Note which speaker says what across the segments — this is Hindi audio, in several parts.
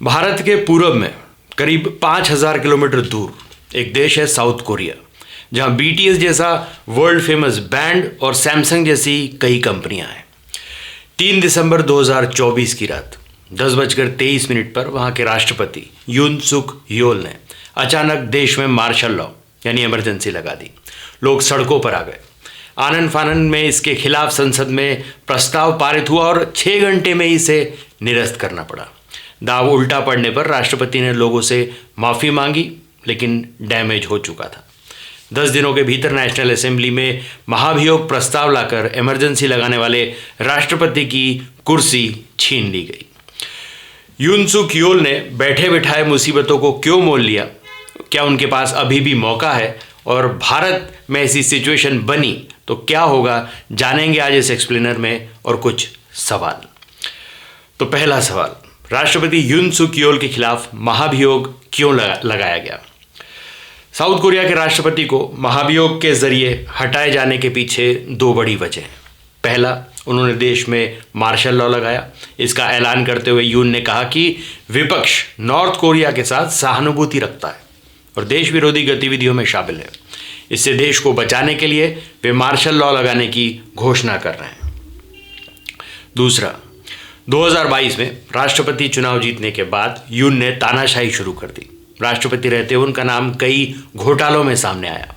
Speaker 1: भारत के पूर्व में करीब 5,000 किलोमीटर दूर एक देश है साउथ कोरिया, जहां बीटीएस जैसा वर्ल्ड फेमस बैंड और सैमसंग जैसी कई कंपनियां हैं। 3 दिसंबर 2024 की रात 10:23 पर वहां के राष्ट्रपति यून सुक योल ने अचानक देश में मार्शल लॉ यानी इमरजेंसी लगा दी। लोग सड़कों पर आ गए। आनन फानन में इसके खिलाफ संसद में प्रस्ताव पारित हुआ और 6 घंटे में इसे निरस्त करना पड़ा। दाव उल्टा पड़ने पर राष्ट्रपति ने लोगों से माफ़ी मांगी, लेकिन डैमेज हो चुका था। 10 दिनों के भीतर नेशनल असेंबली में महाभियोग प्रस्ताव लाकर इमरजेंसी लगाने वाले राष्ट्रपति की कुर्सी छीन ली गई। यून सुक योल ने बैठे बिठाए मुसीबतों को क्यों मोल लिया? क्या उनके पास अभी भी मौका है? और भारत में ऐसी सिचुएशन बनी तो क्या होगा, जानेंगे आज इस एक्सप्लेनर में। और कुछ सवाल। तो पहला सवाल, राष्ट्रपति यून सुक योल के खिलाफ महाभियोग क्यों लगाया गया? साउथ कोरिया के राष्ट्रपति को महाभियोग के जरिए हटाए जाने के पीछे 2 बड़ी वजह हैं। पहला, उन्होंने देश में मार्शल लॉ लगाया। इसका ऐलान करते हुए यून ने कहा कि विपक्ष नॉर्थ कोरिया के साथ सहानुभूति रखता है और देश विरोधी गतिविधियों में शामिल है। इससे देश को बचाने के लिए वे मार्शल लॉ लगाने की घोषणा कर रहे हैं। दूसरा, 2022 में राष्ट्रपति चुनाव जीतने के बाद यून ने तानाशाही शुरू कर दी। राष्ट्रपति रहते हुए उनका नाम कई घोटालों में सामने आया।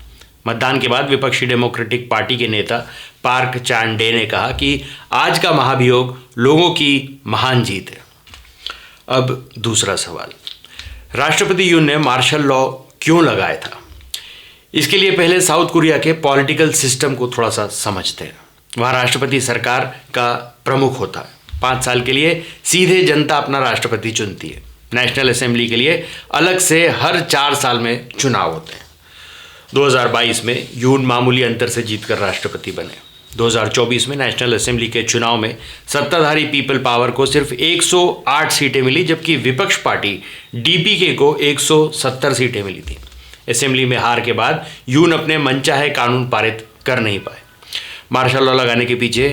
Speaker 1: मतदान के बाद विपक्षी डेमोक्रेटिक पार्टी के नेता पार्क चान डे ने कहा कि आज का महाभियोग लोगों की महान जीत है। अब दूसरा सवाल, राष्ट्रपति यून ने मार्शल लॉ क्यों लगाया था? इसके लिए पहले साउथ कोरिया के पॉलिटिकल सिस्टम को थोड़ा सा समझते हैं। वहाँ राष्ट्रपति सरकार का प्रमुख होता है। 5 साल के लिए सीधे जनता अपना राष्ट्रपति चुनती है। नेशनल असेंबली के लिए अलग से हर 4 साल में चुनाव होते हैं। 2022 में यून मामूली अंतर से जीतकर राष्ट्रपति बने। 2024 में नेशनल असेंबली के चुनाव में सत्ताधारी पीपल पावर को सिर्फ 108 सीटें मिली, जबकि विपक्ष पार्टी डीपीके को 170 सीटें मिली थी। असेंबली में हार के बाद यून अपने मनचाहे कानून पारित कर नहीं पाए। मार्शल लॉ लगाने के पीछे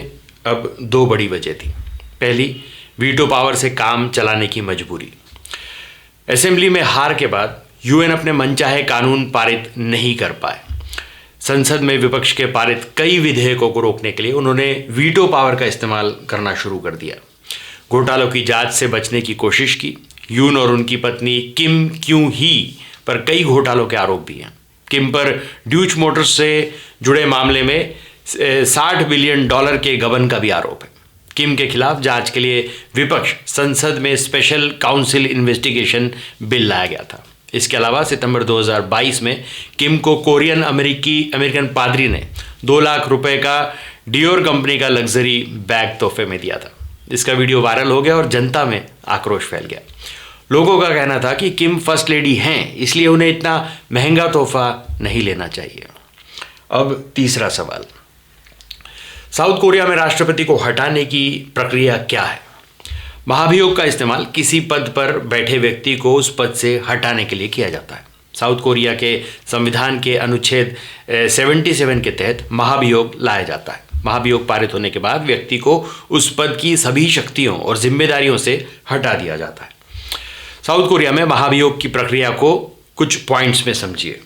Speaker 1: अब 2 बड़ी वजह थी। पहली, वीटो पावर से काम चलाने की मजबूरी। असेंबली में हार के बाद यूएन अपने मनचाहे कानून पारित नहीं कर पाए। संसद में विपक्ष के पारित कई विधेयकों को रोकने के लिए उन्होंने वीटो पावर का इस्तेमाल करना शुरू कर दिया। घोटालों की जांच से बचने की कोशिश की। यून और उनकी पत्नी किम क्यों ही पर कई घोटालों के आरोप भी हैं। किम पर ड्यूच मोटर्स से जुड़े मामले में $60 बिलियन के गबन का भी आरोप है। किम के खिलाफ जांच के लिए विपक्ष संसद में स्पेशल काउंसिल इन्वेस्टिगेशन बिल लाया गया था। इसके अलावा सितंबर 2022 में किम को कोरियन अमेरिकन पादरी ने 2 लाख रुपए का डियोर कंपनी का लग्जरी बैग तोहफे में दिया था। इसका वीडियो वायरल हो गया और जनता में आक्रोश फैल गया। लोगों का कहना था कि किम फर्स्ट लेडी हैं, इसलिए उन्हें इतना महंगा तोहफा नहीं लेना चाहिए। अब तीसरा सवाल, साउथ कोरिया में राष्ट्रपति को हटाने की प्रक्रिया क्या है? महाभियोग का इस्तेमाल किसी पद पर बैठे व्यक्ति को उस पद से हटाने के लिए किया जाता है। साउथ कोरिया के संविधान के अनुच्छेद 77 के तहत महाभियोग लाया जाता है। महाभियोग पारित होने के बाद व्यक्ति को उस पद की सभी शक्तियों और जिम्मेदारियों से हटा दिया जाता है। साउथ कोरिया में महाभियोग की प्रक्रिया को कुछ पॉइंट्स में समझिए।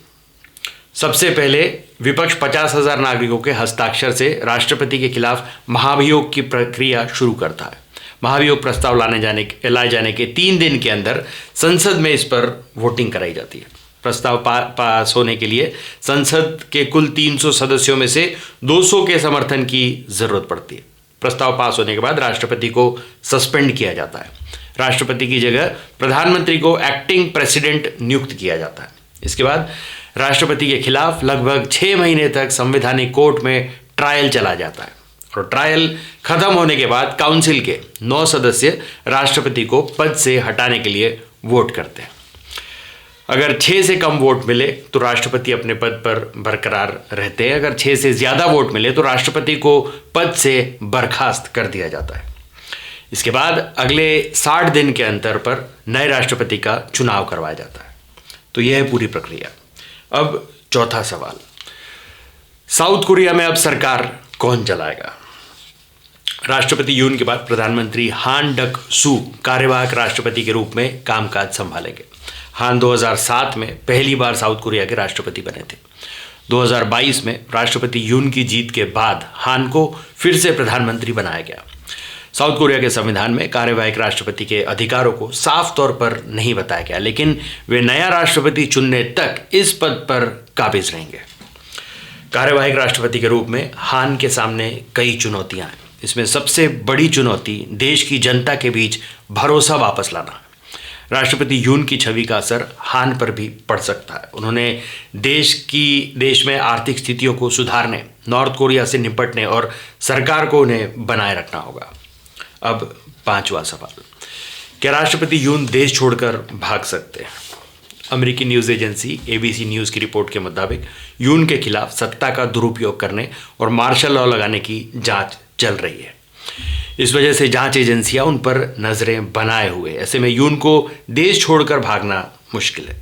Speaker 1: सबसे पहले विपक्ष 50,000 नागरिकों के हस्ताक्षर से राष्ट्रपति के खिलाफ महाभियोग की प्रक्रिया शुरू करता है। महाभियोग प्रस्ताव लाए जाने के 3 दिन के अंदर संसद में इस पर वोटिंग कराई जाती है। प्रस्ताव पास होने के लिए संसद के कुल 300 सदस्यों में से 200 के समर्थन की जरूरत पड़ती है। प्रस्ताव पास होने के बाद राष्ट्रपति को सस्पेंड किया जाता है। राष्ट्रपति की जगह प्रधानमंत्री को एक्टिंग प्रेसिडेंट नियुक्त किया जाता है। इसके बाद राष्ट्रपति के खिलाफ लगभग 6 महीने तक संवैधानिक कोर्ट में ट्रायल चला जाता है और ट्रायल खत्म होने के बाद काउंसिल के 9 सदस्य राष्ट्रपति को पद से हटाने के लिए वोट करते हैं। अगर 6 से कम वोट मिले तो राष्ट्रपति अपने पद पर बरकरार रहते हैं। अगर 6 से ज़्यादा वोट मिले तो राष्ट्रपति को पद से बर्खास्त कर दिया जाता है। इसके बाद अगले 60 दिन के अंतर पर नए राष्ट्रपति का चुनाव करवाया जाता है। तो यह है पूरी प्रक्रिया। अब चौथा सवाल, साउथ कोरिया में अब सरकार कौन चलाएगा? राष्ट्रपति यून के बाद प्रधानमंत्री हान डक सू कार्यवाहक राष्ट्रपति के रूप में कामकाज संभालेंगे। हान 2007 में पहली बार साउथ कोरिया के राष्ट्रपति बने थे। 2022 में राष्ट्रपति यून की जीत के बाद हान को फिर से प्रधानमंत्री बनाया गया। साउथ कोरिया के संविधान में कार्यवाहक राष्ट्रपति के अधिकारों को साफ तौर पर नहीं बताया गया, लेकिन वे नया राष्ट्रपति चुनने तक इस पद पर काबिज रहेंगे। कार्यवाहक राष्ट्रपति के रूप में हान के सामने कई चुनौतियां हैं। इसमें सबसे बड़ी चुनौती देश की जनता के बीच भरोसा वापस लाना है। राष्ट्रपति यून की छवि का असर हान पर भी पड़ सकता है। उन्होंने देश में आर्थिक स्थितियों को सुधारने, नॉर्थ कोरिया से निपटने और सरकार को उन्हें बनाए रखना होगा। अब 5वां सवाल, क्या राष्ट्रपति यून देश छोड़कर भाग सकते हैं? अमेरिकी न्यूज़ एजेंसी ABC न्यूज़ की रिपोर्ट के मुताबिक यून के खिलाफ सत्ता का दुरुपयोग करने और मार्शल लॉ लगाने की जांच चल रही है। इस वजह से जांच एजेंसियां उन पर नजरें बनाए हुए। ऐसे में यून को देश छोड़कर भागना मुश्किल है।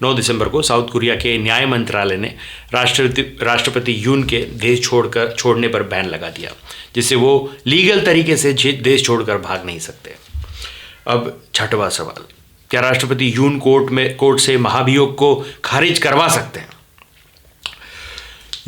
Speaker 1: 9 दिसंबर को साउथ कोरिया के न्याय मंत्रालय ने राष्ट्रपति यून के देश छोड़ने पर बैन लगा दिया, जिससे वो लीगल तरीके से देश छोड़कर भाग नहीं सकते। अब 6वां सवाल, क्या राष्ट्रपति यून कोर्ट से महाभियोग को खारिज करवा सकते हैं?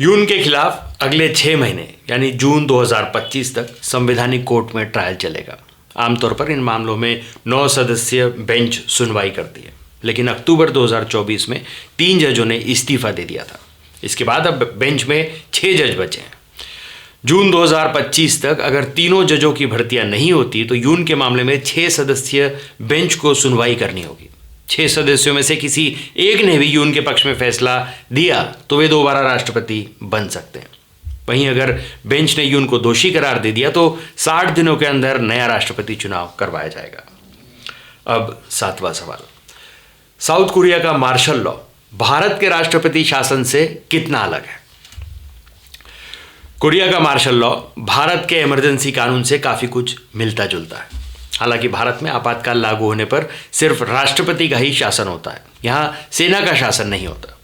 Speaker 1: यून के खिलाफ अगले 6 महीने यानी जून 2025 तक संवैधानिक कोर्ट में ट्रायल चलेगा। आमतौर पर इन मामलों में 9 सदस्यीय बेंच सुनवाई करती है, लेकिन अक्टूबर 2024 में 3 जजों ने इस्तीफा दे दिया था। इसके बाद अब बेंच में 6 जज बचे हैं। जून 2025 तक अगर तीनों जजों की भर्तियां नहीं होती तो यून के मामले में 6 सदस्यीय बेंच को सुनवाई करनी होगी। 6 सदस्यों में से किसी एक ने भी यून के पक्ष में फैसला दिया तो वे दोबारा राष्ट्रपति बन सकते हैं। वहीं अगर बेंच ने यून को दोषी करार दे दिया तो 60 दिनों के अंदर नया राष्ट्रपति चुनाव करवाया जाएगा। अब 7वां सवाल, साउथ कोरिया का मार्शल लॉ भारत के राष्ट्रपति शासन से कितना अलग है? कोरिया का मार्शल लॉ भारत के इमरजेंसी कानून से काफ़ी कुछ मिलता जुलता है। हालांकि भारत में आपातकाल लागू होने पर सिर्फ राष्ट्रपति का ही शासन होता है, यहाँ सेना का शासन नहीं होता।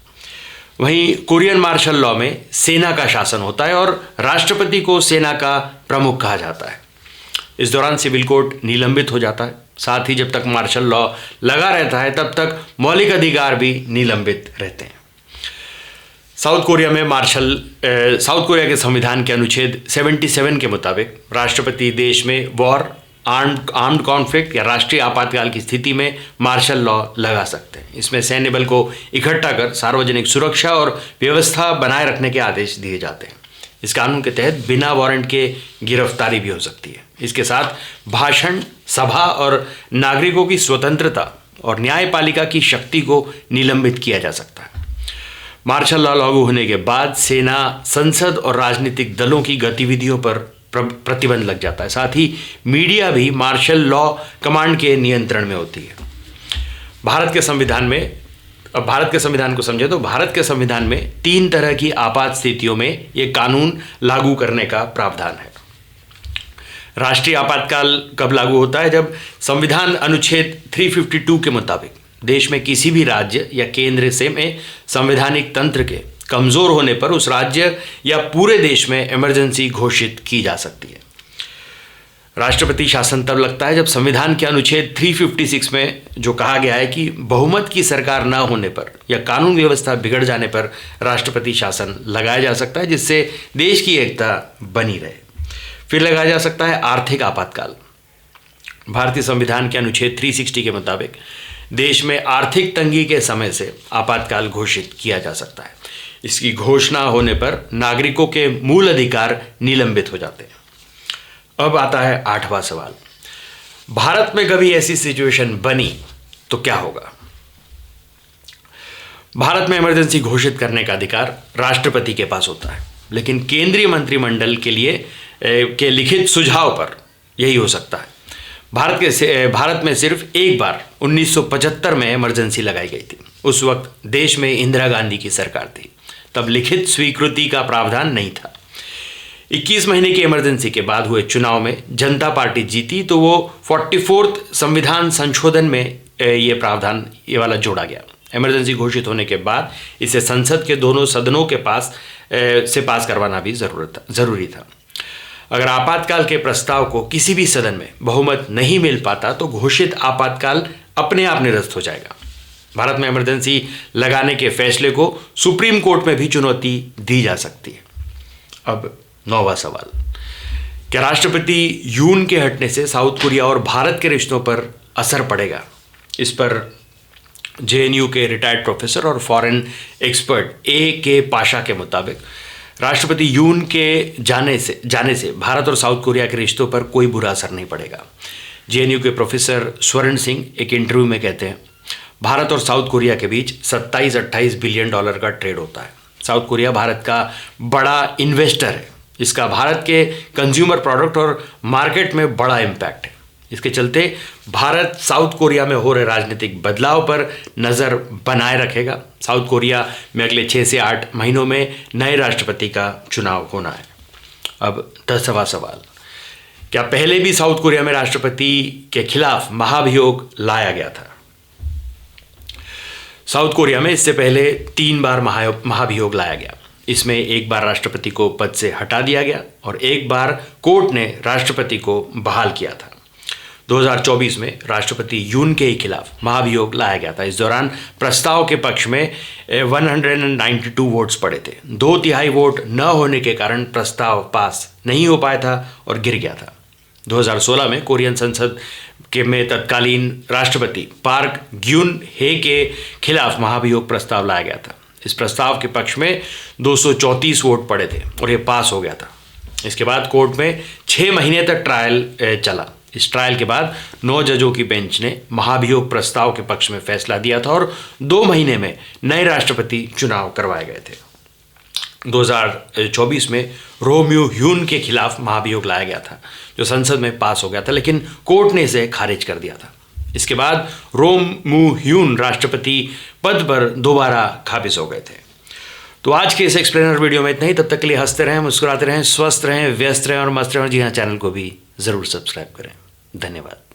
Speaker 1: वहीं कोरियन मार्शल लॉ में सेना का शासन होता है और राष्ट्रपति को सेना का प्रमुख कहा जाता है। इस दौरान सिविल कोड निलंबित हो जाता है। साथ ही जब तक मार्शल लॉ लगा रहता है तब तक मौलिक अधिकार भी निलंबित रहते हैं। साउथ कोरिया के संविधान के अनुच्छेद 77 के मुताबिक राष्ट्रपति देश में वॉर, आर्म्ड कॉन्फ्लिक्ट या राष्ट्रीय आपातकाल की स्थिति में मार्शल लॉ लगा सकते हैं। इसमें सैन्य बल को इकट्ठा कर सार्वजनिक सुरक्षा और व्यवस्था बनाए रखने के आदेश दिए जाते हैं। इस कानून के तहत बिना वारंट के गिरफ्तारी भी हो सकती है। इसके साथ भाषण, सभा और नागरिकों की स्वतंत्रता और न्यायपालिका की शक्ति को निलंबित किया जा सकता है। मार्शल लॉ लागू होने के बाद सेना, संसद और राजनीतिक दलों की गतिविधियों पर प्रतिबंध लग जाता है। साथ ही मीडिया भी मार्शल लॉ कमांड के नियंत्रण में होती है। भारत के संविधान को समझे तो भारत के संविधान में 3 तरह की आपात स्थितियों में ये कानून लागू करने का प्रावधान है। राष्ट्रीय आपातकाल कब लागू होता है? जब संविधान अनुच्छेद 352 के मुताबिक देश में किसी भी राज्य या केंद्र से में संवैधानिक तंत्र के कमजोर होने पर उस राज्य या पूरे देश में इमरजेंसी घोषित की जा सकती है। राष्ट्रपति शासन तब लगता है जब संविधान के अनुच्छेद 356 में जो कहा गया है कि बहुमत की सरकार न होने पर या कानून व्यवस्था बिगड़ जाने पर राष्ट्रपति शासन लगाया जा सकता है, जिससे देश की एकता बनी रहे। फिर लगाया जा सकता है आर्थिक आपातकाल। भारतीय संविधान के अनुच्छेद 360 के मुताबिक देश में आर्थिक तंगी के समय से आपातकाल घोषित किया जा सकता है। इसकी घोषणा होने पर नागरिकों के मूल अधिकार निलंबित हो जाते हैं। अब आता है 8वां सवाल, भारत में कभी ऐसी सिचुएशन बनी तो क्या होगा? भारत में इमरजेंसी घोषित करने का अधिकार राष्ट्रपति के पास होता है, लेकिन केंद्रीय मंत्रिमंडल के लिखित सुझाव पर यही हो सकता है। भारत में सिर्फ एक बार 1975 में इमरजेंसी लगाई गई थी। उस वक्त देश में इंदिरा गांधी की सरकार थी। तब लिखित स्वीकृति का प्रावधान नहीं था। 21 महीने की इमरजेंसी के बाद हुए चुनाव में जनता पार्टी जीती तो वो 44th संविधान संशोधन में ये प्रावधान ये वाला जोड़ा गया। इमरजेंसी घोषित होने के बाद इसे संसद के दोनों सदनों के पास करवाना भी जरूरी था। अगर आपातकाल के प्रस्ताव को किसी भी सदन में बहुमत नहीं मिल पाता तो घोषित आपातकाल अपने आप निरस्त हो जाएगा। भारत में इमरजेंसी लगाने के फैसले को सुप्रीम कोर्ट में भी चुनौती दी जा सकती है। अब 9वां सवाल, क्या राष्ट्रपति यून के हटने से साउथ कोरिया और भारत के रिश्तों पर असर पड़ेगा? इस पर JNU के रिटायर्ड प्रोफेसर और फॉरेन एक्सपर्ट A.K. पाशा के मुताबिक राष्ट्रपति यून के जाने से भारत और साउथ कोरिया के रिश्तों पर कोई बुरा असर नहीं पड़ेगा। JNU के प्रोफेसर स्वर्ण सिंह एक इंटरव्यू में कहते हैं, भारत और साउथ कोरिया के बीच 27-28 बिलियन डॉलर का ट्रेड होता है। साउथ कोरिया भारत का बड़ा इन्वेस्टर है। इसका भारत के कंज्यूमर प्रोडक्ट और मार्केट में बड़ा इम्पैक्ट है। इसके चलते भारत साउथ कोरिया में हो रहे राजनीतिक बदलाव पर नज़र बनाए रखेगा। साउथ कोरिया में अगले 6 से 8 महीनों में नए राष्ट्रपति का चुनाव होना है। अब 10वां सवाल, क्या पहले भी साउथ कोरिया में राष्ट्रपति के खिलाफ महाभियोग लाया गया था? साउथ कोरिया में इससे पहले 3 बार महाभियोग लाया गया। इसमें एक बार राष्ट्रपति को पद से हटा दिया गया और एक बार कोर्ट ने राष्ट्रपति को बहाल किया था। 2024 में राष्ट्रपति यून के ही खिलाफ महाभियोग लाया गया था। इस दौरान प्रस्ताव के पक्ष में 192 वोट्स पड़े थे। 2/3 वोट न होने के कारण प्रस्ताव पास नहीं हो पाया था और गिर गया था। 2016 में कोरियन संसद में तत्कालीन राष्ट्रपति पार्क ग्यून हे के खिलाफ महाभियोग प्रस्ताव लाया गया था। इस प्रस्ताव के पक्ष में 234 वोट पड़े थे और ये पास हो गया था। इसके बाद कोर्ट में 6 महीने तक ट्रायल चला। इस ट्रायल के बाद 9 जजों की बेंच ने महाभियोग प्रस्ताव के पक्ष में फैसला दिया था और 2 महीने में नए राष्ट्रपति चुनाव करवाए गए थे। 2024 में रो म्यू ह्यून के खिलाफ महाभियोग लाया गया था, जो संसद में पास हो गया था, लेकिन कोर्ट ने इसे खारिज कर दिया था। इसके बाद रो म्यू ह्यून राष्ट्रपति पद पर दोबारा काबिज हो गए थे। तो आज के इस एक्सप्लेनर वीडियो में इतना ही। तब तक के लिए हंसते रहें, मुस्कुराते रहें, स्वस्थ रहें, व्यस्त रहें और मस्त रहें। और जी हाँ, चैनल को भी ज़रूर सब्सक्राइब करें। धन्यवाद।